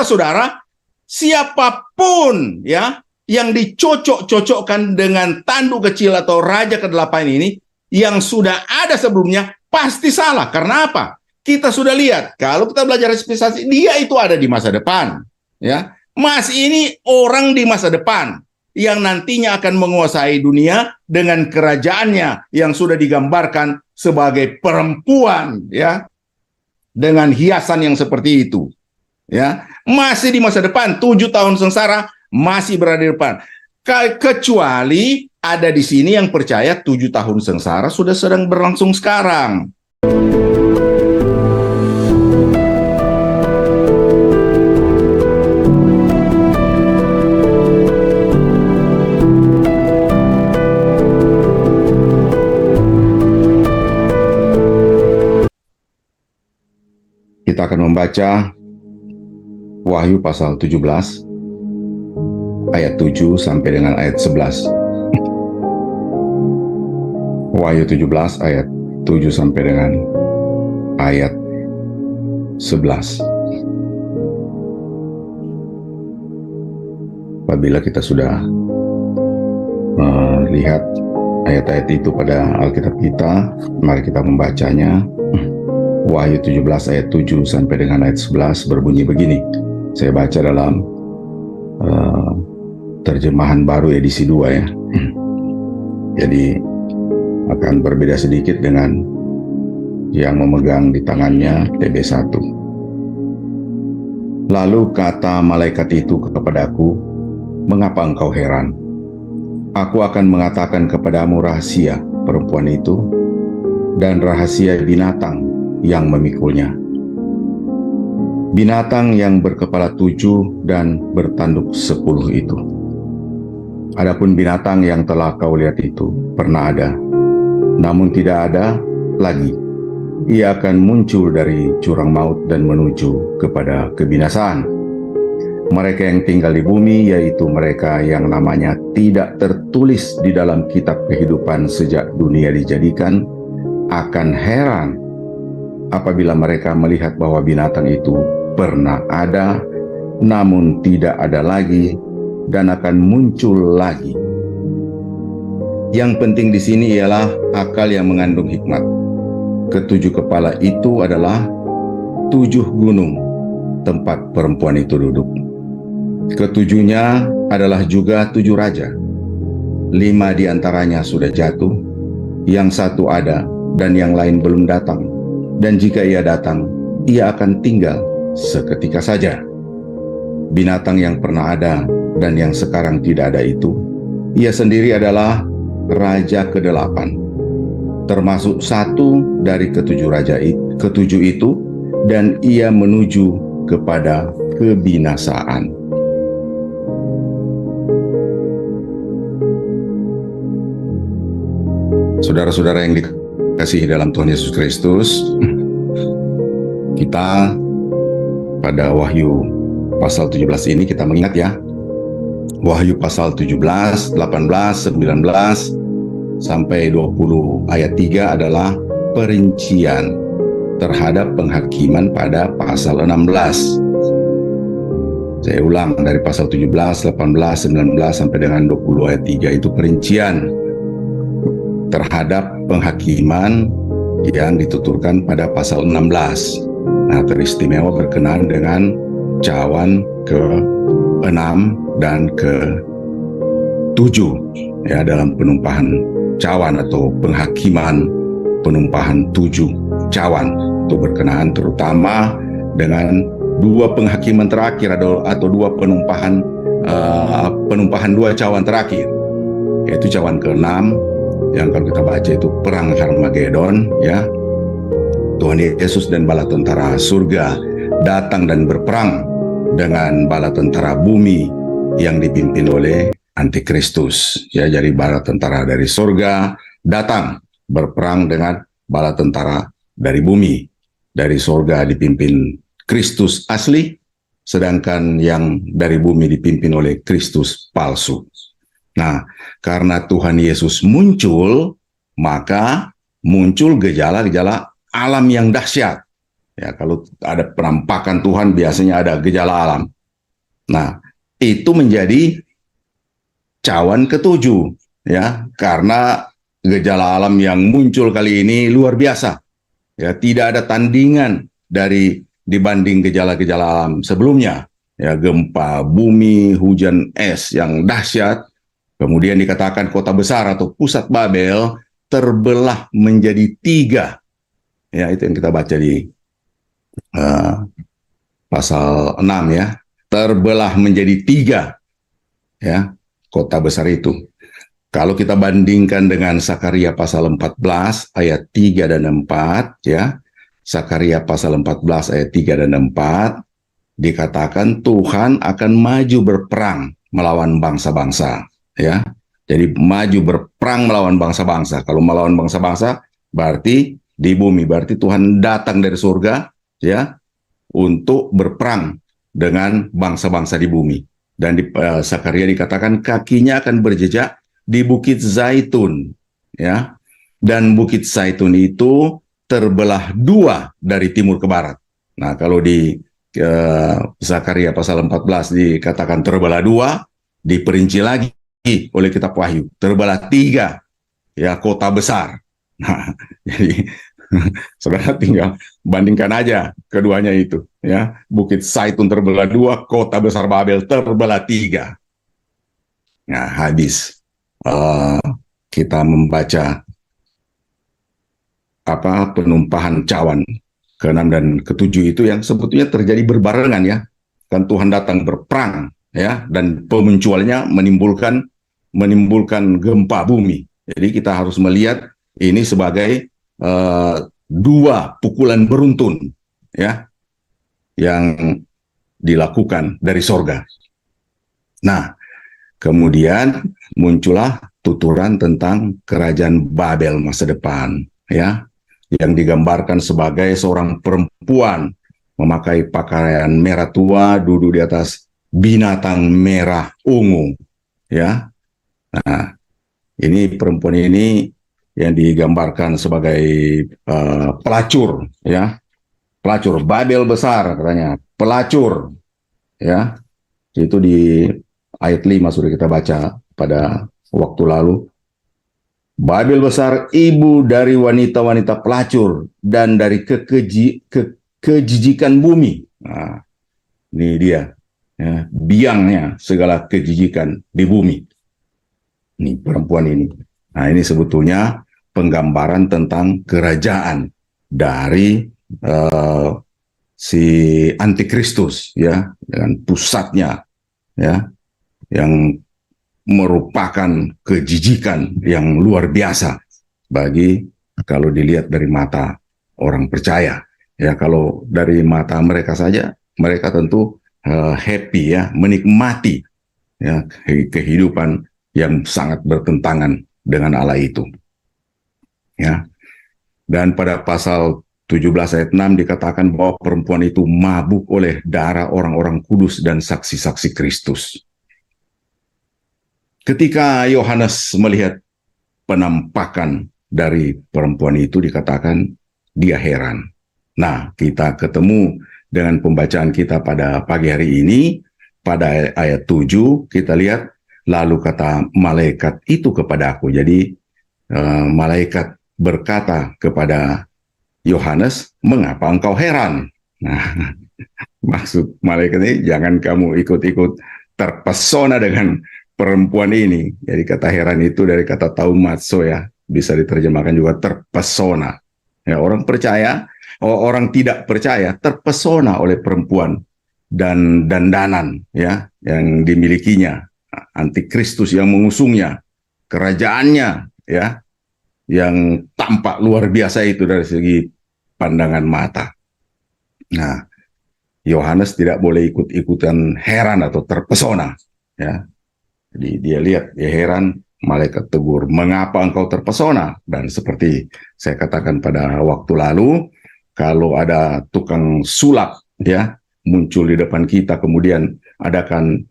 saudara-saudara, siapapun ya yang dicocok-cocokkan dengan tanduk kecil atau raja ke-8 ini yang sudah ada sebelumnya pasti salah. Karena apa? Kita sudah lihat kalau kita belajar dispensasi, dia itu ada di masa depan, ya. Mas ini orang di masa depan yang nantinya akan menguasai dunia dengan kerajaannya yang sudah digambarkan sebagai perempuan, ya, dengan hiasan yang seperti itu, ya. Masih di masa depan, 7 tahun sengsara masih berada di depan. Kecuali ada di sini yang percaya 7 tahun sengsara sudah sedang berlangsung sekarang. Kita akan membaca Wahyu pasal 17 ayat 7 sampai dengan ayat 11. Wahyu 17 ayat 7 sampai dengan ayat 11. Apabila kita sudah melihat ayat-ayat itu pada Alkitab kita, mari kita membacanya. Wahyu 17 ayat 7 sampai dengan ayat 11 berbunyi begini. Saya baca dalam terjemahan baru edisi 2 ya. Jadi akan berbeda sedikit dengan yang memegang di tangannya TB1. Lalu kata malaikat itu kepadaku, "Mengapa engkau heran? Aku akan mengatakan kepadamu rahasia perempuan itu dan rahasia binatang yang memikulnya. Binatang yang berkepala 7 dan bertanduk 10 itu. Adapun binatang yang telah kau lihat itu pernah ada, namun tidak ada lagi. Ia akan muncul dari jurang maut dan menuju kepada kebinasaan. Mereka yang tinggal di bumi, yaitu mereka yang namanya tidak tertulis di dalam kitab kehidupan sejak dunia dijadikan, akan heran apabila mereka melihat bahwa binatang itu pernah ada, namun tidak ada lagi, dan akan muncul lagi." Yang penting di sini ialah akal yang mengandung hikmat. Ketujuh kepala itu adalah 7 gunung tempat perempuan itu duduk. Ketujuhnya adalah juga 7 raja. 5 diantaranya sudah jatuh, yang 1 ada, dan yang lain belum datang. Dan jika ia datang, ia akan tinggal seketika saja. Binatang yang pernah ada dan yang sekarang tidak ada itu, ia sendiri adalah raja ke-8, termasuk 1 dari ketujuh itu, dan ia menuju kepada kebinasaan. Saudara-saudara yang dikasihi dalam Tuhan Yesus Kristus, kita pada Wahyu pasal 17 ini kita mengingat ya, Wahyu pasal 17, 18, 19 sampai 20 ayat 3 adalah perincian terhadap penghakiman pada pasal 16. Saya ulang, dari pasal 17, 18, 19 sampai dengan 20 ayat 3 itu perincian terhadap penghakiman yang dituturkan pada pasal 16. Nah, teristimewa berkenaan dengan cawan ke-6 dan ke-7 ya, dalam penumpahan cawan atau penghakiman penumpahan 7 cawan. Itu berkenaan terutama dengan 2 penghakiman terakhir atau 2 penumpahan 2 cawan terakhir, yaitu cawan ke-6 yang kalau kita baca itu perang Harmagedon ya. Tuhan Yesus dan bala tentara surga datang dan berperang dengan bala tentara bumi yang dipimpin oleh Antikristus ya. Jadi bala tentara dari surga datang berperang dengan bala tentara dari bumi. Dari surga dipimpin Kristus asli, sedangkan yang dari bumi dipimpin oleh Kristus palsu. Nah, karena Tuhan Yesus muncul, maka muncul gejala-gejala alam yang dahsyat. Ya, kalau ada penampakan Tuhan biasanya ada gejala alam. Nah, itu menjadi cawan ketujuh, ya, karena gejala alam yang muncul kali ini luar biasa. Ya, tidak ada tandingan dari dibanding gejala-gejala alam sebelumnya. Ya, gempa bumi, hujan es yang dahsyat. Kemudian dikatakan kota besar atau pusat Babel terbelah menjadi tiga. Ya, itu yang kita baca di uh, pasal 6 ya. Terbelah menjadi tiga, ya, kota besar itu. Kalau kita bandingkan dengan Sakaria pasal 14 ayat 3 dan 4, ya. Sakaria pasal 14 ayat 3 dan 4 dikatakan Tuhan akan maju berperang melawan bangsa-bangsa, ya. Jadi maju berperang melawan bangsa-bangsa. Kalau melawan bangsa-bangsa berarti di bumi, berarti Tuhan datang dari surga, ya, untuk berperang dengan bangsa-bangsa di bumi. Dan di Sakaria dikatakan kakinya akan berjejak di Bukit Zaitun, ya. Dan Bukit Zaitun itu terbelah dua dari timur ke barat. Nah, kalau di Zakaria pasal 14 dikatakan terbelah dua, diperinci lagi oleh kitab Wahyu, terbelah tiga, ya, kota besar. Nah, jadi saudara tinggal bandingkan aja keduanya itu, ya. Bukit Zaitun terbelah dua, kota besar Babel terbelah tiga. Nah, habis kita membaca penumpahan cawan ke-6 dan ke-7 itu yang sebetulnya terjadi berbarengan, ya. Kan Tuhan datang berperang, ya, dan pemunculannya menimbulkan gempa bumi. Jadi kita harus melihat ini sebagai dua pukulan beruntun, ya, yang dilakukan dari sorga. Nah, kemudian muncullah tuturan tentang kerajaan Babel masa depan, ya, yang digambarkan sebagai seorang perempuan memakai pakaian merah tua duduk di atas binatang merah ungu, ya. Nah, ini perempuan ini yang digambarkan sebagai pelacur, ya, pelacur Babel besar katanya, pelacur, ya. Itu di ayat 5 sudah kita baca pada waktu lalu. Babel besar ibu dari wanita-wanita pelacur dan dari kejijikan bumi. Nah, ini dia, ya, biangnya segala kejijikan di bumi. Ini perempuan ini. Nah, ini sebetulnya penggambaran tentang kerajaan dari si antikristus, ya, dengan pusatnya, ya, yang merupakan kejijikan yang luar biasa bagi kalau dilihat dari mata orang percaya, ya. Kalau dari mata mereka saja, mereka tentu happy, ya, menikmati, ya, kehidupan yang sangat bertentangan dengan Allah itu, ya. Dan pada pasal 17 ayat 6 dikatakan bahwa perempuan itu mabuk oleh darah orang-orang kudus dan saksi-saksi Kristus. Ketika Yohanes melihat penampakan dari perempuan itu dikatakan dia heran. Nah, kita ketemu dengan pembacaan kita pada pagi hari ini, pada ayat 7 kita lihat, lalu kata malaikat itu kepada aku. Jadi malaikat berkata kepada Yohanes, mengapa engkau heran? Nah, maksud malaikat ini, jangan kamu ikut-ikut terpesona dengan perempuan ini. Jadi kata heran itu dari kata taumatso, ya, bisa diterjemahkan juga terpesona. Ya, orang percaya, orang tidak percaya terpesona oleh perempuan dan dandanan, ya, yang dimilikinya, antikristus yang mengusungnya, kerajaannya, ya, yang tampak luar biasa itu dari segi pandangan mata. Nah, Yohanes tidak boleh ikut-ikutan heran atau terpesona, ya. Jadi dia lihat, dia heran, malaikat tegur, mengapa engkau terpesona? Dan seperti saya katakan pada waktu lalu, kalau ada tukang sulap, ya, muncul di depan kita, kemudian adakan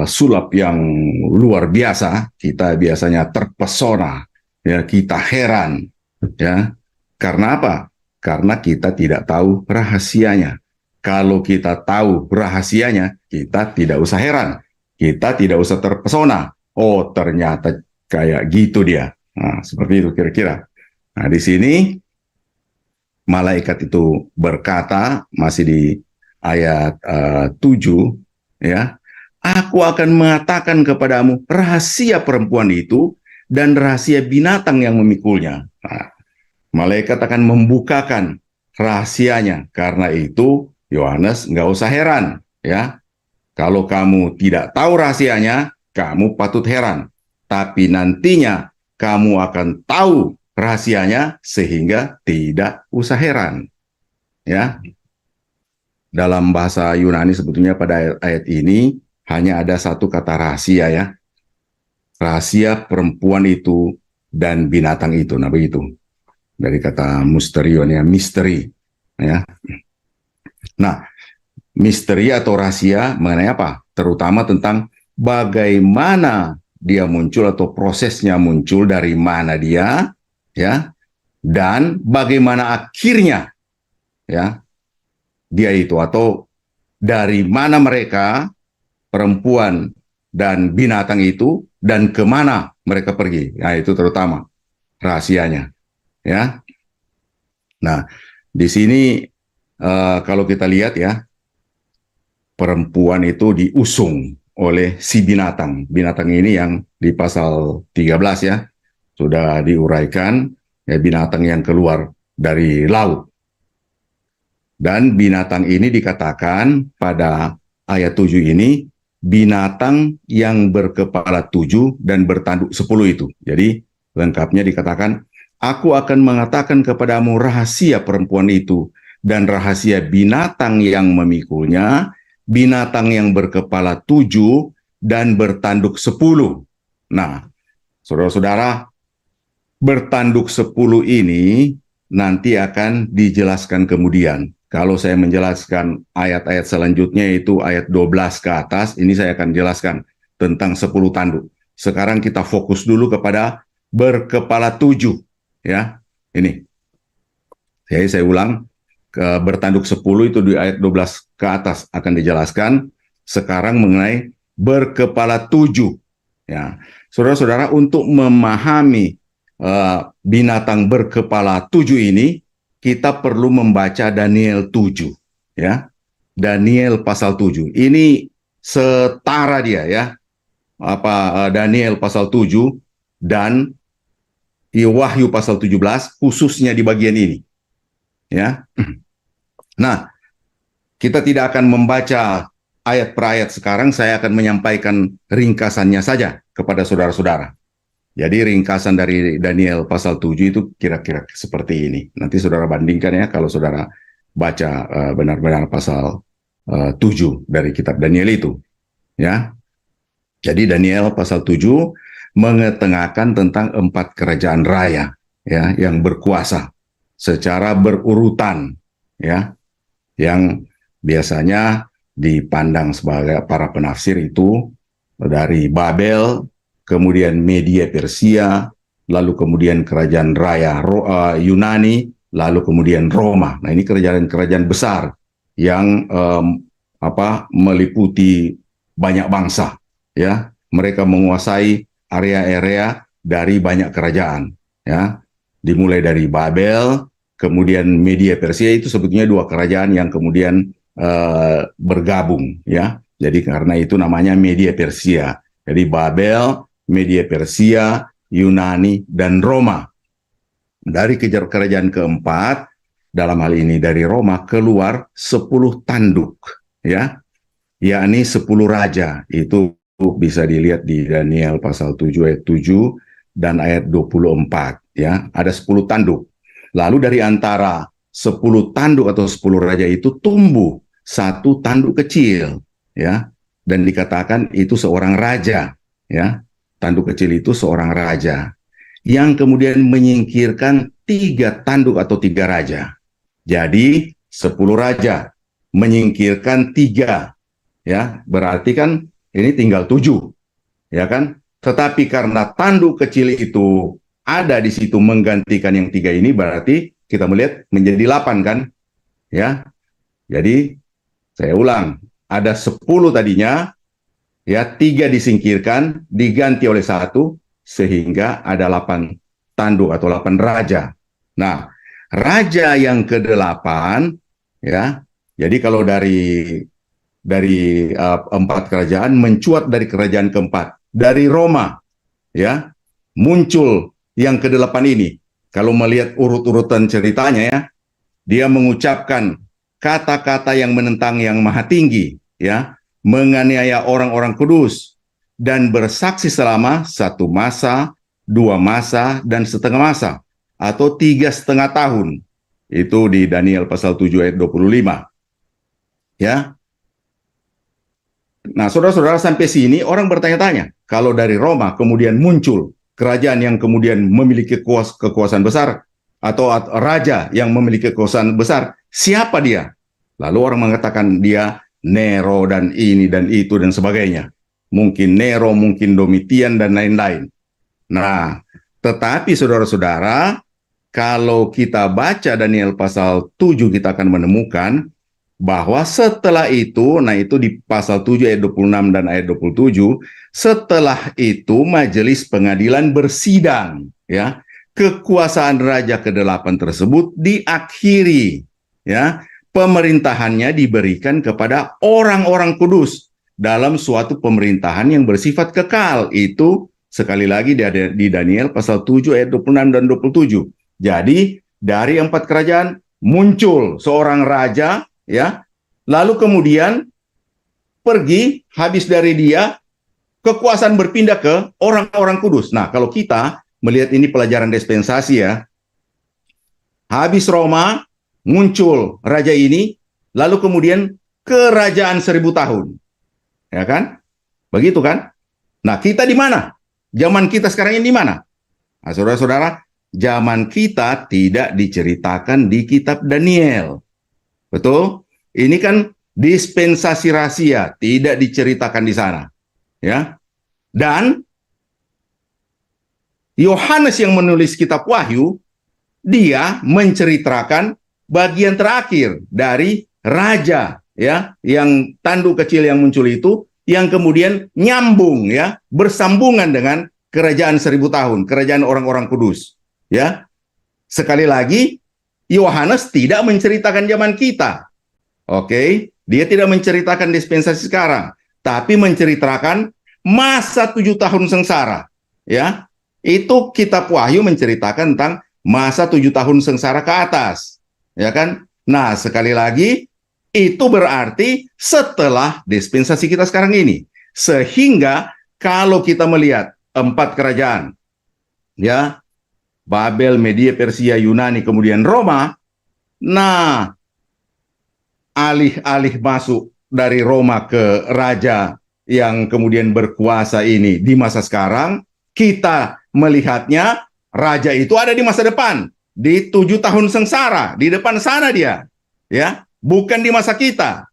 sulap yang luar biasa, kita biasanya terpesona, ya, kita heran, ya. Karena apa? Karena kita tidak tahu rahasianya. Kalau kita tahu rahasianya, kita tidak usah heran. Kita tidak usah terpesona. Oh, ternyata kayak gitu dia. Nah, seperti itu kira-kira. Nah, di sini malaikat itu berkata, masih di ayat 7, ya, aku akan mengatakan kepadamu rahasia perempuan itu dan rahasia binatang yang memikulnya. Nah, malaikat akan membukakan rahasianya. Karena itu, Yohanes nggak usah heran, ya. Kalau kamu tidak tahu rahasianya, kamu patut heran. Tapi nantinya kamu akan tahu rahasianya sehingga tidak usah heran. Ya, dalam bahasa Yunani sebetulnya pada ayat ini hanya ada satu kata rahasia, ya. Rahasia perempuan itu dan binatang itu. Nah, begitu. Dari kata mysterion, ya, misteri, ya. Nah, misteri atau rahasia mengenai apa? Terutama tentang bagaimana dia muncul atau prosesnya muncul, dari mana dia, ya, dan bagaimana akhirnya, ya, dia itu, atau dari mana mereka, perempuan dan binatang itu, dan kemana mereka pergi. Nah, itu terutama rahasianya, ya. Nah, di sini kalau kita lihat, ya, perempuan itu diusung oleh si binatang. Binatang ini yang di pasal 13, ya, sudah diuraikan, ya, binatang yang keluar dari laut. Dan binatang ini dikatakan pada ayat 7 ini, binatang yang berkepala 7 dan bertanduk 10 itu. Jadi lengkapnya dikatakan, aku akan mengatakan kepadamu rahasia perempuan itu dan rahasia binatang yang memikulnya, binatang yang berkepala 7 dan bertanduk 10. Nah, saudara-saudara, bertanduk 10 ini nanti akan dijelaskan kemudian. Kalau saya menjelaskan ayat-ayat selanjutnya, itu ayat 12 ke atas, ini saya akan jelaskan tentang 10 tanduk. Sekarang kita fokus dulu kepada berkepala 7, ya. Ini. Saya ulang, bertanduk 10 itu di ayat 12 ke atas akan dijelaskan. Sekarang mengenai berkepala 7. Ya. Saudara-saudara, untuk memahami binatang berkepala 7 ini, kita perlu membaca Daniel 7, ya. Daniel pasal 7. Ini setara dia, ya. Daniel pasal 7 dan Wahyu pasal 17, khususnya di bagian ini, ya. Nah, kita tidak akan membaca ayat per ayat sekarang, saya akan menyampaikan ringkasannya saja kepada saudara-saudara. Jadi ringkasan dari Daniel pasal 7 itu kira-kira seperti ini. Nanti saudara bandingkan, ya, kalau saudara baca benar-benar pasal 7 dari kitab Daniel itu, ya. Jadi Daniel pasal 7 mengetengahkan tentang 4 kerajaan raya, ya, yang berkuasa secara berurutan, ya, yang biasanya dipandang sebagai para penafsir itu dari Babel, kemudian Media Persia, lalu kemudian kerajaan raya Yunani, lalu kemudian Roma. Nah, ini kerajaan-kerajaan besar yang meliputi banyak bangsa, ya. Mereka menguasai area-area dari banyak kerajaan, ya. Dimulai dari Babel, kemudian Media Persia, itu sebetulnya 2 kerajaan yang kemudian bergabung, ya. Jadi karena itu namanya Media Persia. Jadi Babel, Media Persia, Yunani, dan Roma. Dari kerajaan keempat, dalam hal ini dari Roma, keluar 10 tanduk, ya, yakni 10 raja. Itu bisa dilihat di Daniel pasal 7 ayat 7 dan ayat 24, ya. Ada 10 tanduk. Lalu dari antara 10 tanduk atau 10 raja itu tumbuh 1 tanduk kecil, ya. Dan dikatakan itu seorang raja, ya. Tanduk kecil itu seorang raja yang kemudian menyingkirkan 3 tanduk atau 3 raja. Jadi 10 raja menyingkirkan 3, ya. Berarti kan ini tinggal 7, ya kan? Tetapi karena tanduk kecil itu ada di situ menggantikan yang 3 ini, berarti kita melihat menjadi 8 kan? Ya. Jadi saya ulang, ada 10 tadinya, ya 3 disingkirkan, diganti oleh 1, sehingga ada 8 tanduk atau 8 raja. Nah, raja yang ke-8, ya. Jadi kalau dari 4 kerajaan mencuat dari kerajaan keempat, dari Roma, ya, muncul yang ke-8 ini. Kalau melihat urut-urutan ceritanya, ya, dia mengucapkan kata-kata yang menentang yang maha tinggi, ya, menganiaya orang-orang kudus, dan bersaksi selama 1 masa, 2 masa, dan setengah masa, atau 3,5 tahun. Itu di Daniel pasal 7 ayat 25. Ya. Nah, saudara-saudara, sampai sini orang bertanya-tanya, kalau dari Roma kemudian muncul kerajaan yang kemudian memiliki kekuasaan besar, atau raja yang memiliki kekuasaan besar, siapa dia? Lalu orang mengatakan dia Nero dan ini dan itu dan sebagainya. Mungkin Nero, mungkin Domitian dan lain-lain. Nah, tetapi saudara-saudara, kalau kita baca Daniel pasal 7, kita akan menemukan bahwa setelah itu, nah itu di pasal 7 ayat 26 dan ayat 27, setelah itu majelis pengadilan bersidang, ya. Kekuasaan raja ke-8 tersebut diakhiri, ya. Pemerintahannya diberikan kepada orang-orang kudus dalam suatu pemerintahan yang bersifat kekal. Itu sekali lagi di Daniel pasal 7 ayat 26 dan 27. Jadi dari 4 kerajaan muncul seorang raja, ya, lalu kemudian pergi, habis dari dia kekuasaan berpindah ke orang-orang kudus. Nah, kalau kita melihat ini pelajaran dispensasi, ya, habis Roma muncul raja ini, lalu kemudian kerajaan 1000 tahun, ya kan? Begitu kan? Nah, kita di mana? Zaman kita sekarang ini di mana? Nah, saudara-saudara, zaman kita tidak diceritakan di kitab Daniel. Betul? Ini kan dispensasi rahasia, tidak diceritakan di sana. Ya. Dan Yohanes yang menulis kitab Wahyu, dia menceritakan bagian terakhir dari raja, ya, yang tanduk kecil yang muncul itu, yang kemudian nyambung, ya, bersambungan dengan kerajaan 1000 tahun, kerajaan orang-orang kudus. Ya. Sekali lagi, Yohanes tidak menceritakan zaman kita. Oke, dia tidak menceritakan dispensasi sekarang, tapi menceritakan masa 7 tahun sengsara. Ya, itu kitab Wahyu menceritakan tentang masa 7 tahun sengsara ke atas. Ya kan? Nah, sekali lagi, itu berarti setelah dispensasi kita sekarang ini. Sehingga kalau kita melihat 4 kerajaan, ya, Babel, Media, Persia, Yunani, kemudian Roma, nah, alih-alih masuk dari Roma ke raja yang kemudian berkuasa ini di masa sekarang, kita melihatnya raja itu ada di masa depan, di 7 tahun sengsara, di depan sana dia, ya, bukan di masa kita,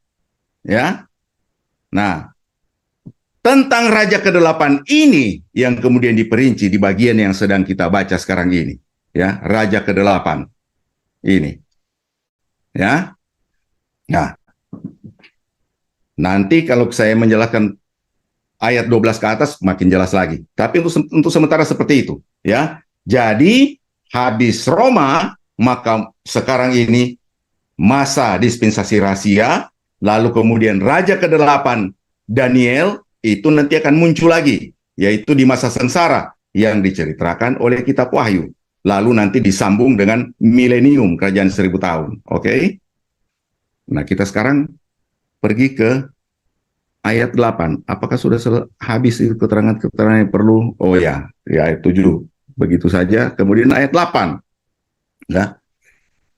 ya. Nah, tentang raja ke-8 ini yang kemudian diperinci di bagian yang sedang kita baca sekarang ini, ya, raja ke-8 ini, ya. Nah, nanti kalau saya menjelaskan ayat 12 ke atas makin jelas lagi. Tapi untuk sementara seperti itu, ya. Jadi habis Roma, maka sekarang ini masa dispensasi rahasia, lalu kemudian raja ke-8 Daniel itu nanti akan muncul lagi, yaitu di masa sengsara yang diceritakan oleh kitab Wahyu. Lalu nanti disambung dengan milenium kerajaan 1000 tahun. Oke? Nah, kita sekarang pergi ke ayat 8. Apakah sudah habis keterangan-keterangan yang perlu? Oh ya, ayat 7. Begitu saja. Kemudian ayat 8. Nah,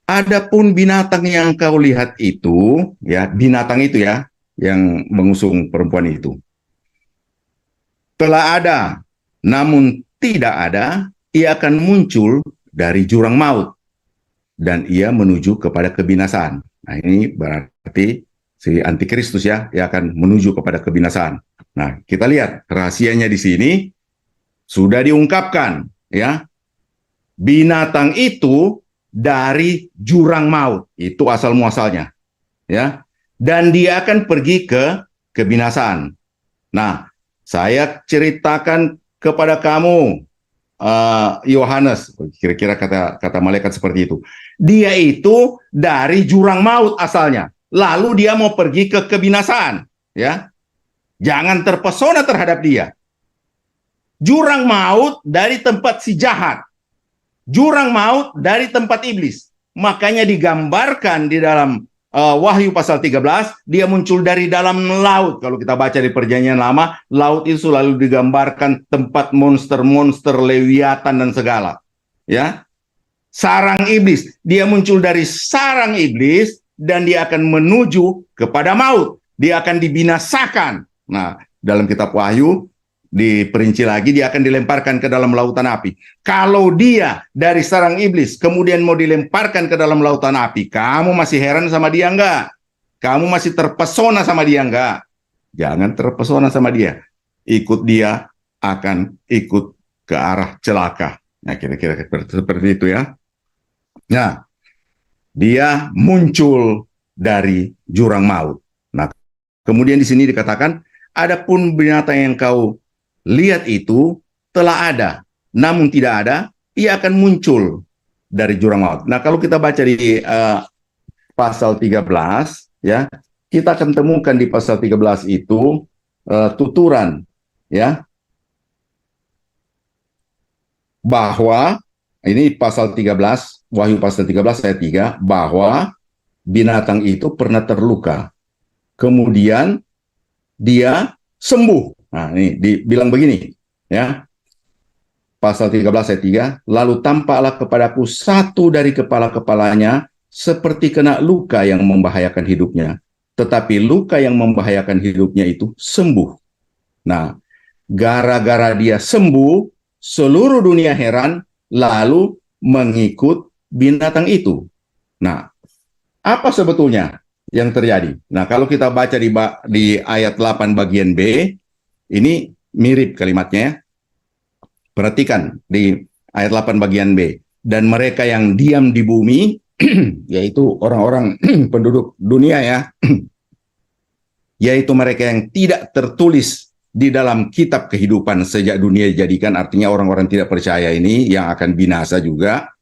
adapun binatang yang kau lihat itu, ya, binatang itu, ya, yang mengusung perempuan itu, telah ada, namun tidak ada, ia akan muncul dari jurang maut, dan ia menuju kepada kebinasaan. Nah, ini berarti si antikristus, ya, ia akan menuju kepada kebinasaan. Nah, kita lihat rahasianya di sini sudah diungkapkan, ya. Binatang itu dari jurang maut. Itu asal muasalnya, ya. Dan dia akan pergi ke kebinasaan. Nah, saya ceritakan kepada kamu, Yohanes, kira-kira kata malaikat seperti itu. Dia itu dari jurang maut asalnya, lalu dia mau pergi ke kebinasaan, ya. Jangan terpesona terhadap dia. Jurang maut dari tempat si jahat, jurang maut dari tempat iblis. Makanya digambarkan di dalam Wahyu pasal 13, dia muncul dari dalam laut. Kalau kita baca di Perjanjian Lama, laut itu selalu digambarkan tempat monster-monster, lewiatan dan segala. Ya, sarang iblis, dia muncul dari sarang iblis dan dia akan menuju kepada maut. Dia akan dibinasakan. Nah, dalam kitab Wahyu diperinci lagi, dia akan dilemparkan ke dalam lautan api. Kalau dia dari sarang iblis kemudian mau dilemparkan ke dalam lautan api, kamu masih heran sama dia enggak? Kamu masih terpesona sama dia enggak? Jangan terpesona sama dia. Ikut dia akan ikut ke arah celaka. Nah, kira-kira seperti itu ya. Nah, dia muncul dari jurang maut. Nah, kemudian di sini dikatakan, adapun binatang yang kau lihat itu telah ada, namun tidak ada, ia akan muncul dari jurang maut. Nah, kalau kita baca di pasal 13, ya, kita akan temukan di pasal 13 itu tuturan, ya, bahwa ini pasal 13, Wahyu pasal 13 ayat 3, bahwa binatang itu pernah terluka. Kemudian dia sembuh. Nah, ini dibilang begini, ya. Pasal 13 ayat 3, lalu tampaklah kepadaku satu dari kepala-kepalanya seperti kena luka yang membahayakan hidupnya. Tetapi luka yang membahayakan hidupnya itu sembuh. Nah, gara-gara dia sembuh, seluruh dunia heran, lalu mengikut binatang itu. Nah, apa sebetulnya yang terjadi? Nah, kalau kita baca di ayat 8 bagian B, ini mirip kalimatnya. Perhatikan di ayat 8 bagian B. Dan mereka yang diam di bumi, yaitu orang-orang penduduk dunia ya, yaitu mereka yang tidak tertulis di dalam kitab kehidupan sejak dunia dijadikan, artinya orang-orang tidak percaya ini yang akan binasa juga,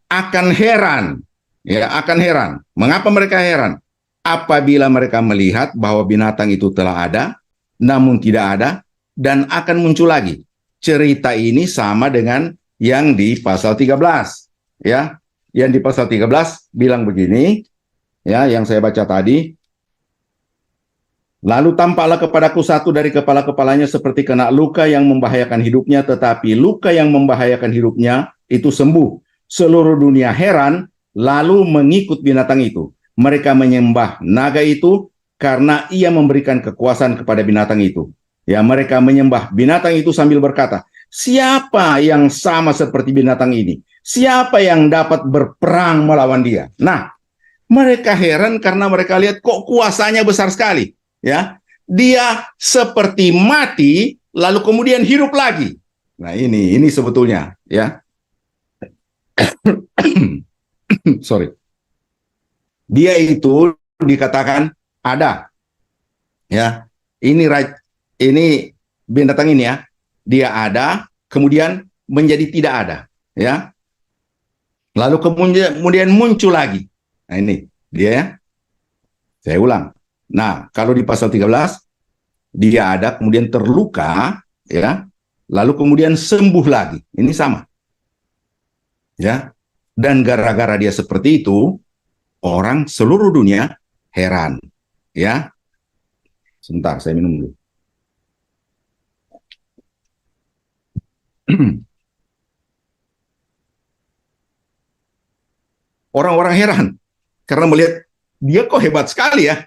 akan heran. Ya, akan heran. Mengapa mereka heran? Apabila mereka melihat bahwa binatang itu telah ada, namun tidak ada, dan akan muncul lagi. Cerita ini sama dengan yang di pasal 13. Ya, yang di pasal 13 bilang begini, ya, yang saya baca tadi. Lalu tampaklah kepadaku satu dari kepala-kepalanya seperti kena luka yang membahayakan hidupnya, tetapi luka yang membahayakan hidupnya itu sembuh. Seluruh dunia heran, lalu mengikut binatang itu. Mereka menyembah naga itu karena ia memberikan kekuasaan kepada binatang itu. Ya, mereka menyembah binatang itu sambil berkata, siapa yang sama seperti binatang ini? Siapa yang dapat berperang melawan dia? Nah, mereka heran karena mereka lihat kok kuasanya besar sekali. Ya, dia seperti mati lalu kemudian hidup lagi. Nah, ini sebetulnya ya. Sorry. Dia itu dikatakan ada. Ya. Ini binatang ini ya. Dia ada kemudian menjadi tidak ada, ya. Lalu kemudian muncul lagi. Nah, ini dia ya. Saya ulang. Nah, kalau di pasal 13 dia ada kemudian terluka, ya. Lalu kemudian sembuh lagi. Ini sama. Ya. Dan gara-gara dia seperti itu, orang seluruh dunia heran, ya. Sebentar, saya minum dulu. Orang-orang heran karena melihat dia kok hebat sekali ya.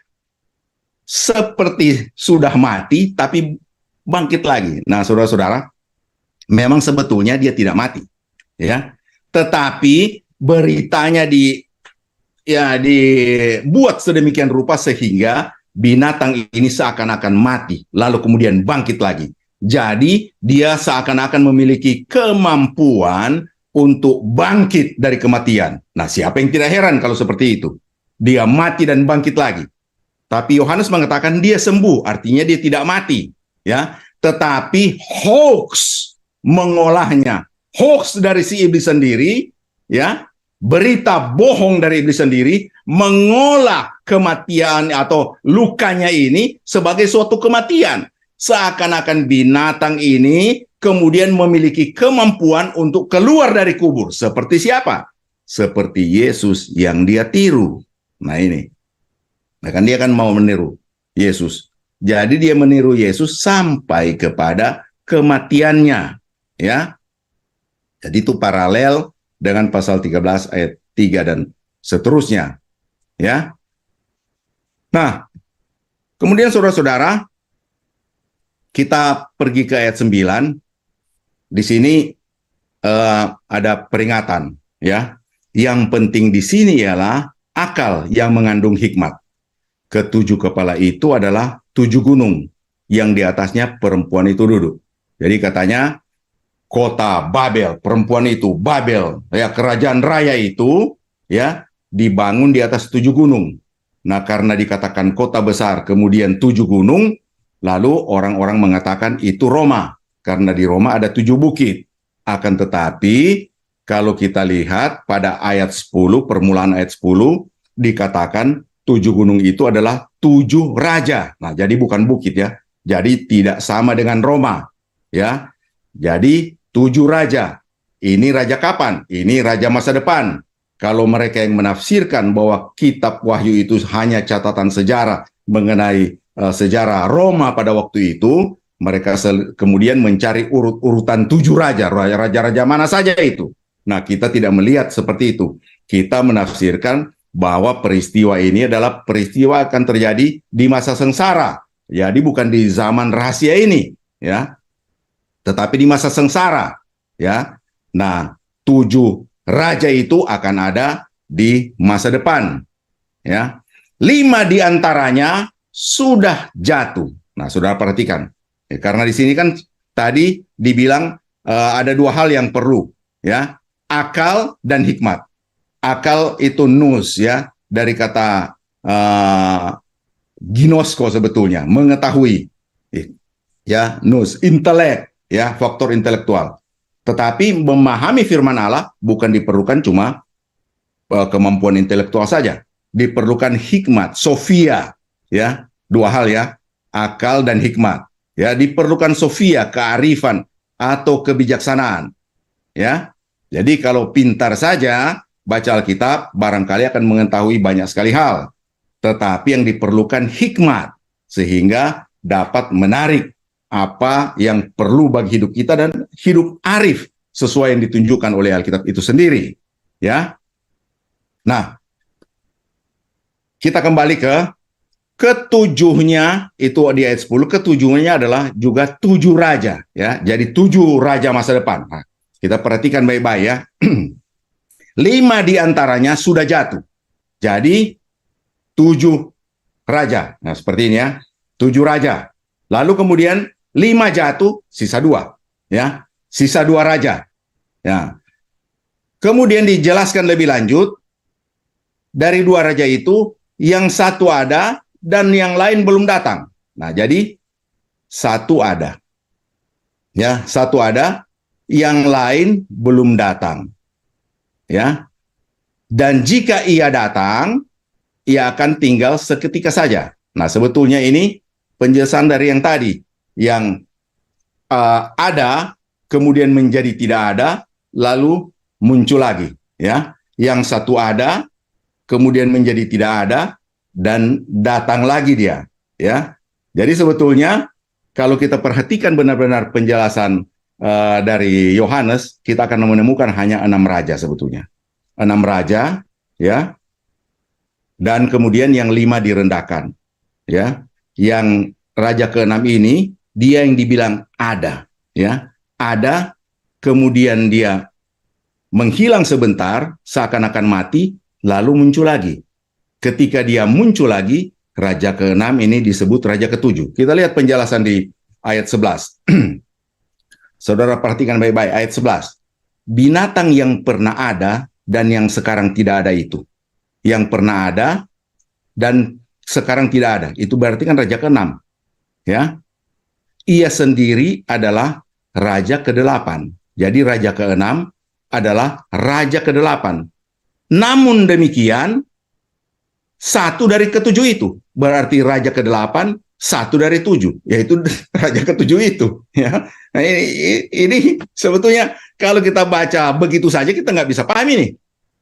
Seperti sudah mati tapi bangkit lagi. Nah, saudara-saudara, memang sebetulnya dia tidak mati, ya. Tetapi beritanya dibuat sedemikian rupa sehingga binatang ini seakan-akan mati lalu kemudian bangkit lagi. Jadi dia seakan-akan memiliki kemampuan untuk bangkit dari kematian. Nah, siapa yang tidak heran kalau seperti itu? Dia mati dan bangkit lagi. Tapi Yohanes mengatakan dia sembuh, artinya dia tidak mati, ya. Tetapi hoax mengolahnya, hoax dari si iblis sendiri, ya, berita bohong dari iblis sendiri mengolah kematian atau lukanya ini sebagai suatu kematian. Seakan-akan binatang ini kemudian memiliki kemampuan untuk keluar dari kubur. Seperti siapa? Seperti Yesus yang dia tiru. Nah ini. Nah kan dia kan mau meniru Yesus. Jadi dia meniru Yesus sampai kepada kematiannya. Ya. Jadi itu paralel dengan pasal 13 ayat 3 dan seterusnya. Ya. Nah, kemudian saudara-saudara, kita pergi ke ayat 9. Di sini ada peringatan, ya. Yang penting di sini ialah akal yang mengandung hikmat. Ketujuh kepala itu adalah 7 gunung yang di atasnya perempuan itu duduk. Jadi katanya kota Babel, perempuan itu Babel, ya, kerajaan raya itu, ya, dibangun di atas 7 gunung. Nah, karena dikatakan kota besar kemudian 7 gunung, lalu orang-orang mengatakan itu Roma, karena di Roma ada 7 bukit. Akan tetapi, kalau kita lihat pada ayat 10, permulaan ayat 10, dikatakan 7 gunung itu adalah 7 raja. Nah, jadi bukan bukit ya. Jadi tidak sama dengan Roma. Ya. Jadi 7 raja. Ini raja kapan? Ini raja masa depan. Kalau mereka yang menafsirkan bahwa kitab Wahyu itu hanya catatan sejarah mengenai sejarah Roma pada waktu itu, mereka kemudian mencari urutan 7 raja, raja-raja mana saja itu. Nah, kita tidak melihat seperti itu. Kita menafsirkan bahwa peristiwa ini adalah peristiwa akan terjadi di masa sengsara. Jadi bukan di zaman rahasia ini, ya. Tetapi di masa sengsara, ya. Nah, 7 raja itu akan ada di masa depan, ya. 5 diantaranya sudah jatuh. Nah, saudara perhatikan. Ya, karena di sini kan tadi dibilang ada 2 hal yang perlu, ya, akal dan hikmat. Akal itu nous, ya, dari kata ginosko sebetulnya, mengetahui, ya, nous, intelek, ya, faktor intelektual. Tetapi memahami firman Allah bukan diperlukan cuma kemampuan intelektual saja, diperlukan hikmat, sofia, ya, 2 hal ya, akal dan hikmat. Ya, diperlukan sofia, kearifan atau kebijaksanaan. Ya. Jadi kalau pintar saja baca Alkitab, barangkali akan mengetahui banyak sekali hal. Tetapi yang diperlukan hikmat sehingga dapat menarik apa yang perlu bagi hidup kita dan hidup arif sesuai yang ditunjukkan oleh Alkitab itu sendiri. Ya. Nah, kita kembali ke ketujuhnya itu di ayat 10, ketujuhnya adalah juga 7 raja, ya. Jadi 7 raja masa depan. Nah, kita perhatikan baik-baik ya. 5 diantaranya sudah jatuh. Jadi 7 raja. Nah, seperti ini ya. 7 raja. Lalu kemudian 5 jatuh, sisa 2, ya. Sisa 2 raja. Ya. Kemudian dijelaskan lebih lanjut dari 2 raja itu yang satu ada dan yang lain belum datang. Nah, jadi satu ada. Ya, satu ada, yang lain belum datang. Ya. Dan jika ia datang, ia akan tinggal seketika saja. Nah, sebetulnya ini penjelasan dari yang tadi, yang ada kemudian menjadi tidak ada, lalu muncul lagi, ya. Yang satu ada kemudian menjadi tidak ada dan datang lagi dia, ya. Jadi sebetulnya kalau kita perhatikan benar-benar penjelasan dari Yohanes, kita akan menemukan hanya 6 raja sebetulnya. 6 raja, ya. Dan kemudian yang 5 direndahkan, ya. Yang raja ke-6 ini dia yang dibilang ada, ya. Ada, kemudian dia menghilang sebentar, seakan-akan mati, lalu muncul lagi. Ketika dia muncul lagi, raja ke-6 ini disebut raja ke-7. Kita lihat penjelasan di ayat 11. Saudara perhatikan baik-baik ayat 11. binatang yang pernah ada dan yang sekarang tidak ada itu. Yang pernah ada dan sekarang tidak ada. Itu berarti kan raja ke-6. Ya. Ia sendiri adalah raja ke-8. Jadi raja ke-6 adalah raja ke-8. Namun demikian, satu dari ke-7 itu berarti raja ke-8, satu dari 7, yaitu raja ke-7 itu. Ya, nah, ini sebetulnya kalau kita baca begitu saja kita nggak bisa pahami nih.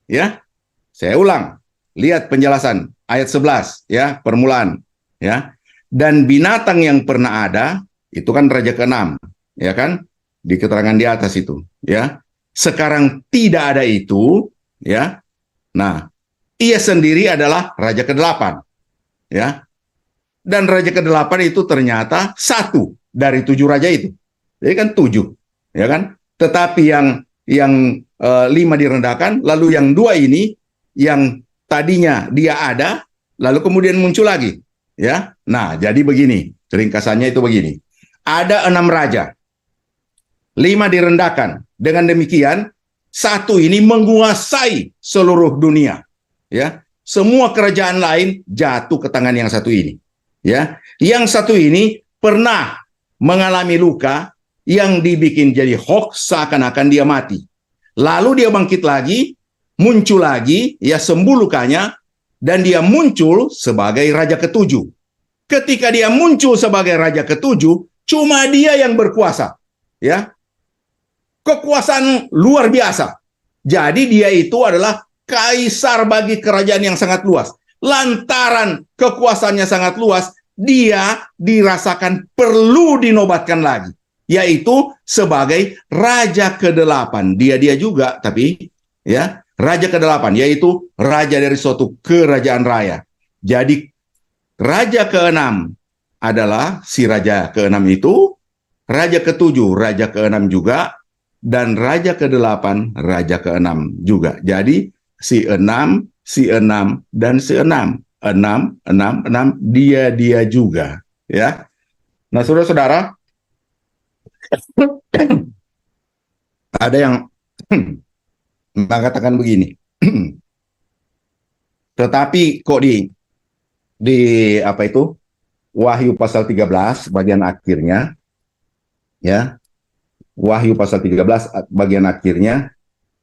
Ya, saya ulang, lihat penjelasan ayat 11, ya, permulaan. Ya, dan binatang yang pernah ada itu kan raja ke-6, ya kan, di keterangan di atas itu. Ya, sekarang tidak ada itu. Ya, nah. Ia sendiri adalah raja ke-8, ya. Dan raja ke-8 itu ternyata satu dari 7 raja itu. Jadi kan 7, ya kan. Tetapi yang 5 direndahkan, lalu yang 2 ini yang tadinya dia ada, lalu kemudian muncul lagi, ya. Nah, jadi begini, ringkasannya itu begini. Ada 6 raja, 5 direndahkan. Dengan demikian, satu ini menguasai seluruh dunia. Ya, semua kerajaan lain jatuh ke tangan yang satu ini. Ya, yang satu ini pernah mengalami luka yang dibikin jadi hoax seakan-akan dia mati. Lalu dia bangkit lagi, muncul lagi, ya sembuh lukanya, dan dia muncul sebagai raja ke-7. Ketika dia muncul sebagai raja ke-7, cuma dia yang berkuasa. Ya, kekuasaan luar biasa. Jadi dia itu adalah kaisar bagi kerajaan yang sangat luas. Lantaran kekuasaannya sangat luas, dia dirasakan perlu dinobatkan lagi, yaitu sebagai raja ke-8. Dia juga, tapi ya, raja ke-8, yaitu raja dari suatu kerajaan raya. Jadi raja ke-6 adalah si raja ke-6 itu, raja ke-7 raja ke-6 juga, dan raja ke-8 raja ke-6 juga. Jadi si 6, dan si 6. 6, dia juga. Ya. Nah, saudara-saudara, ada yang mengatakan begini. Tetapi kok di apa itu? Wahyu pasal 13 bagian akhirnya, ya. Wahyu pasal 13 bagian akhirnya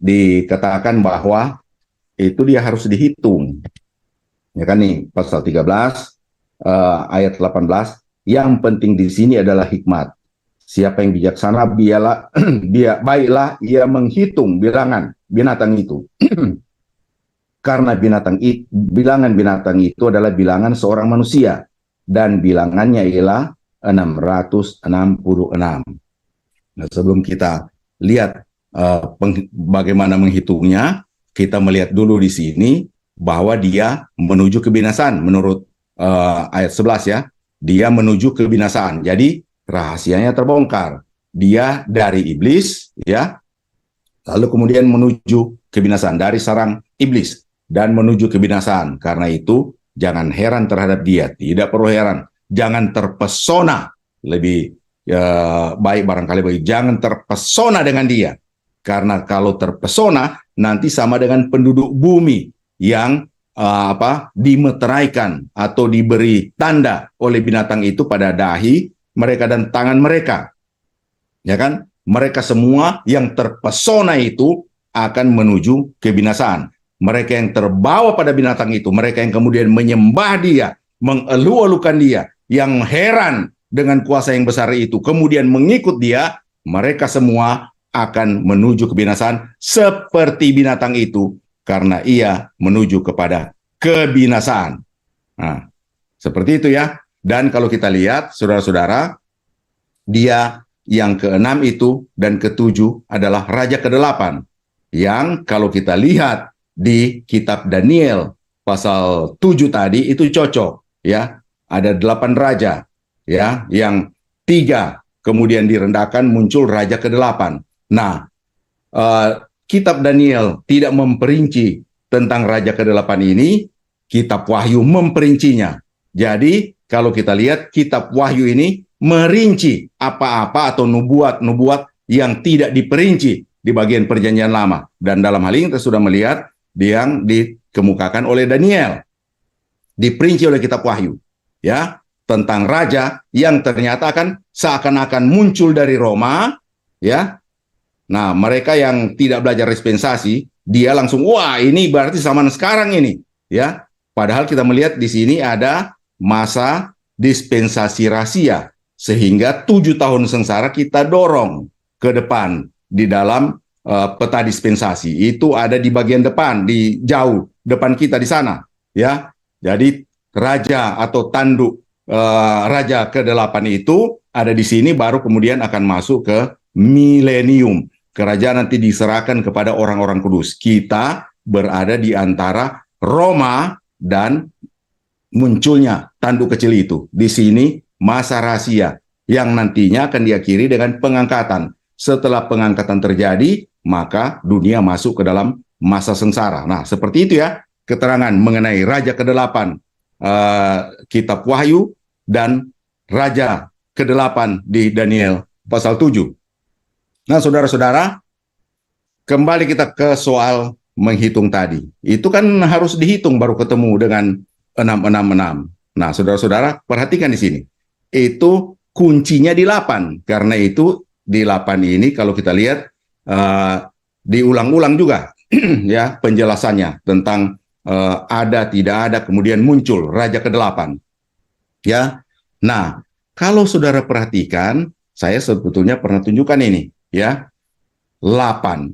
dikatakan bahwa itu dia harus dihitung. Ya kan nih, pasal 13 ayat 18, yang penting di sini adalah hikmat. Siapa yang bijaksana baiklah ia menghitung bilangan binatang itu. Karena bilangan binatang itu adalah bilangan seorang manusia dan bilangannya ialah 666. Nah, sebelum kita lihat bagaimana menghitungnya, kita melihat dulu di sini bahwa dia menuju kebinasaan menurut ayat 11, ya. Dia menuju kebinasaan. Jadi rahasianya terbongkar. Dia dari iblis, ya. Lalu kemudian menuju kebinasaan dari sarang iblis dan menuju kebinasaan. Karena itu jangan heran terhadap dia, tidak perlu heran. Jangan terpesona, lebih baik barangkali jangan terpesona dengan dia. Karena kalau terpesona nanti sama dengan penduduk bumi yang dimeteraikan atau diberi tanda oleh binatang itu pada dahi mereka dan tangan mereka. Ya kan? Mereka semua yang terpesona itu akan menuju kebinasaan. Mereka yang terbawa pada binatang itu, mereka yang kemudian menyembah dia, mengeluh-elukan dia, yang heran dengan kuasa yang besar itu, kemudian mengikut dia, mereka semua akan menuju kebinasaan seperti binatang itu, karena ia menuju kepada kebinasaan. Nah, seperti itu ya. Dan kalau kita lihat, saudara-saudara, dia yang ke-6 itu dan ke-7 adalah raja ke-8. Yang kalau kita lihat di kitab Daniel pasal 7 tadi itu cocok, ya. Ada 8 raja, ya, yang 3 kemudian direndahkan muncul raja ke-8. Nah, kitab Daniel tidak memperinci tentang raja ke-8 ini, kitab Wahyu memperincinya. Jadi, kalau kita lihat kitab Wahyu ini merinci apa-apa atau nubuat-nubuat yang tidak diperinci di bagian perjanjian lama. Dan dalam hal ini kita sudah melihat yang dikemukakan oleh Daniel, diperinci oleh kitab Wahyu, ya, tentang raja yang ternyata akan seakan-akan muncul dari Roma, ya. Nah, mereka yang tidak belajar dispensasi, dia langsung, wah ini berarti zaman sekarang ini, ya. Padahal kita melihat di sini ada masa dispensasi rahasia, sehingga 7 tahun sengsara kita dorong ke depan di dalam peta dispensasi. Itu ada di bagian depan, di jauh depan kita di sana, ya. Jadi raja atau tanduk raja ke-8 itu ada di sini, baru kemudian akan masuk ke milenium. Kerajaan nanti diserahkan kepada orang-orang kudus. Kita berada di antara Roma dan munculnya tanduk kecil itu. Di sini masa rahasia yang nantinya akan diakhiri dengan pengangkatan. Setelah pengangkatan terjadi, maka dunia masuk ke dalam masa sengsara. Nah, seperti itu ya keterangan mengenai Raja ke-8 kitab Wahyu dan Raja ke-8 di Daniel pasal 7. Nah, saudara-saudara, kembali kita ke soal menghitung tadi. Itu kan harus dihitung baru ketemu dengan 666. Nah, saudara-saudara, perhatikan di sini. Itu kuncinya di 8. Karena itu di 8 ini kalau kita lihat diulang-ulang juga ya penjelasannya tentang ada, tidak ada, kemudian muncul Raja ke-8. Ya. Nah, kalau saudara perhatikan, saya sebetulnya pernah tunjukkan ini, ya. 8.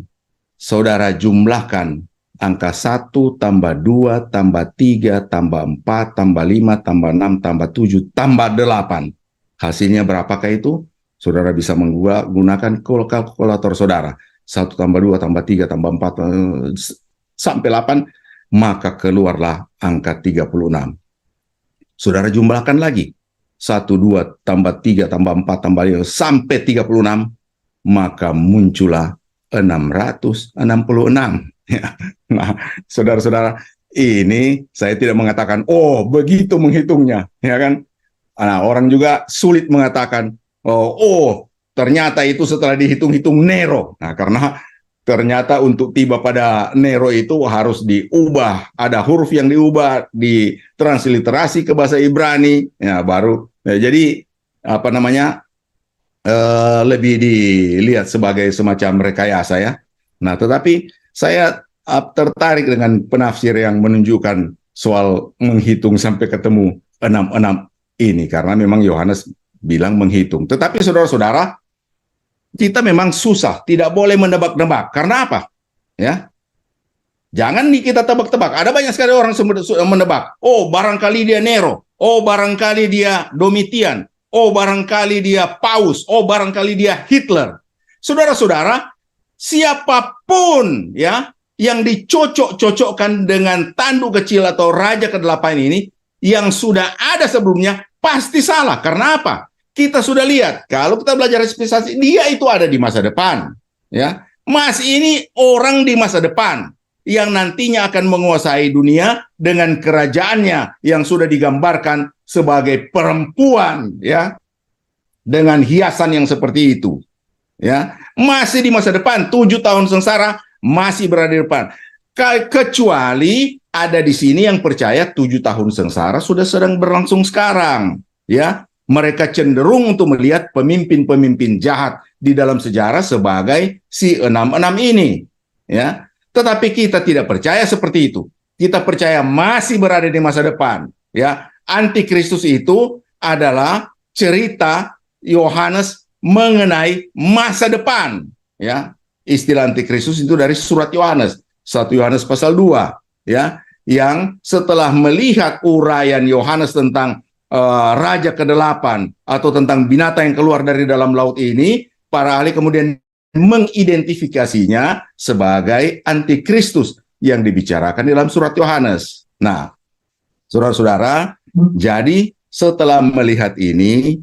Saudara jumlahkan angka 1 tambah 2 tambah 3 tambah 4 tambah 5 tambah 6 tambah 7 tambah 8. Hasilnya berapakah itu? Saudara bisa menggunakan kalkulator saudara. 1 tambah 2 tambah 3 tambah 4 sampai 8, maka keluarlah angka 36. Saudara jumlahkan lagi. 1, 2 tambah 3 tambah 4 tambah 5 sampai 36, maka muncullah 666. Nah, saudara-saudara, ini saya tidak mengatakan, oh begitu menghitungnya, ya kan? Nah, orang juga sulit mengatakan, oh ternyata itu setelah dihitung-hitung Nero. Nah, karena ternyata untuk tiba pada Nero itu harus diubah, ada huruf yang diubah, ditransliterasi ke bahasa Ibrani, ya baru. Ya, jadi apa namanya? Lebih dilihat sebagai semacam rekayasa ya. Nah, tetapi saya tertarik dengan penafsir yang menunjukkan soal menghitung sampai ketemu 66 ini, karena memang Yohanes bilang menghitung. Tetapi saudara-saudara, kita memang susah, tidak boleh menebak-nebak. Karena apa? Ya, jangan kita tebak-tebak. Ada banyak sekali orang menebak. Oh, barangkali dia Nero. Oh, barangkali dia Domitian. Oh, barangkali dia Paus. Oh, barangkali dia Hitler. Saudara-saudara, siapapun ya yang dicocok-cocokkan dengan tanduk kecil atau Raja ke-8 ini yang sudah ada sebelumnya pasti salah. Karena apa? Kita sudah lihat, kalau kita belajar dispensasi, dia itu ada di masa depan. Ya, Mas ini orang di masa depan yang nantinya akan menguasai dunia dengan kerajaannya yang sudah digambarkan sebagai perempuan, ya, dengan hiasan yang seperti itu, ya, masih di masa depan. 7 tahun sengsara masih berada di depan. Kecuali ada di sini yang percaya 7 tahun sengsara sudah sedang berlangsung sekarang, ya. Mereka cenderung untuk melihat pemimpin-pemimpin jahat di dalam sejarah sebagai si 66 ini, ya. Tetapi kita tidak percaya seperti itu. Kita percaya masih berada di masa depan, ya. Antikristus itu adalah cerita Yohanes mengenai masa depan, ya. Istilah antikristus itu dari surat Yohanes, 1 Yohanes pasal 2, ya, yang setelah melihat uraian Yohanes tentang Raja ke-8 atau tentang binatang yang keluar dari dalam laut ini, para ahli kemudian mengidentifikasinya sebagai antikristus yang dibicarakan dalam surat Yohanes. Nah, saudara-saudara, jadi setelah melihat ini,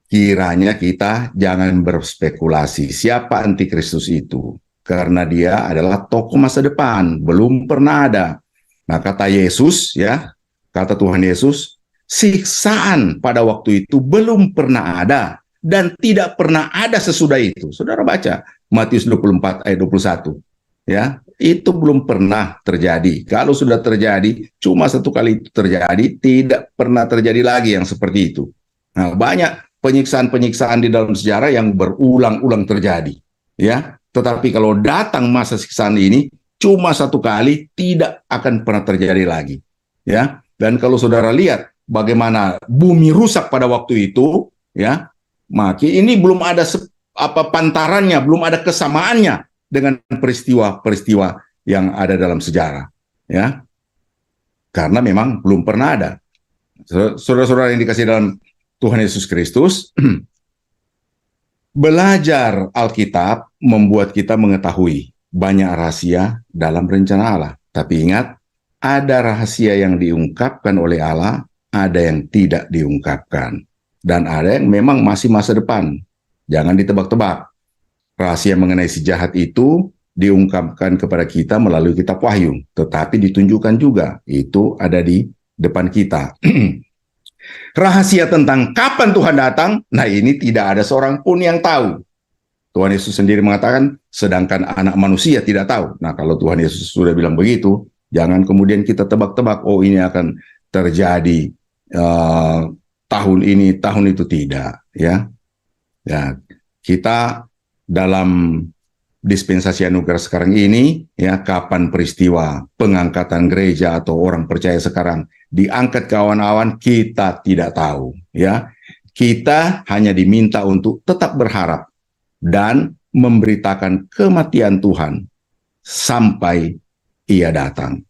kiranya kita jangan berspekulasi siapa antikristus itu, karena dia adalah tokoh masa depan, belum pernah ada. Nah, kata Yesus, ya, kata Tuhan Yesus, siksaan pada waktu itu belum pernah ada, dan tidak pernah ada sesudah itu. Saudara baca Matius 24 ayat 21. Ya, itu belum pernah terjadi. Kalau sudah terjadi, cuma satu kali itu terjadi, tidak pernah terjadi lagi yang seperti itu. Nah, banyak penyiksaan-penyiksaan di dalam sejarah yang berulang-ulang terjadi. Ya, tetapi kalau datang masa siksaan ini, cuma satu kali, tidak akan pernah terjadi lagi. Ya, dan kalau saudara lihat bagaimana bumi rusak pada waktu itu, ya, maka ini belum ada pantarannya, belum ada kesamaannya dengan peristiwa-peristiwa yang ada dalam sejarah, ya, karena memang belum pernah ada. Saudara-saudara yang dikasih dalam Tuhan Yesus Kristus, belajar Alkitab membuat kita mengetahui banyak rahasia dalam rencana Allah. Tapi ingat, ada rahasia yang diungkapkan oleh Allah, ada yang tidak diungkapkan, dan ada yang memang masih masa depan. Jangan ditebak-tebak. Rahasia mengenai si jahat itu diungkapkan kepada kita melalui kitab Wahyu, tetapi ditunjukkan juga itu ada di depan kita. Rahasia tentang kapan Tuhan datang, nah ini tidak ada seorang pun yang tahu. Tuhan Yesus sendiri mengatakan, sedangkan anak manusia tidak tahu. Nah, kalau Tuhan Yesus sudah bilang begitu, jangan kemudian kita tebak-tebak, oh ini akan terjadi tahun ini, tahun itu, tidak. Ya, kita dalam dispensasi anugerah sekarang ini, ya, kapan peristiwa pengangkatan gereja atau orang percaya sekarang diangkat ke awan-awan, kita tidak tahu. Ya, kita hanya diminta untuk tetap berharap dan memberitakan kematian Tuhan sampai Ia datang.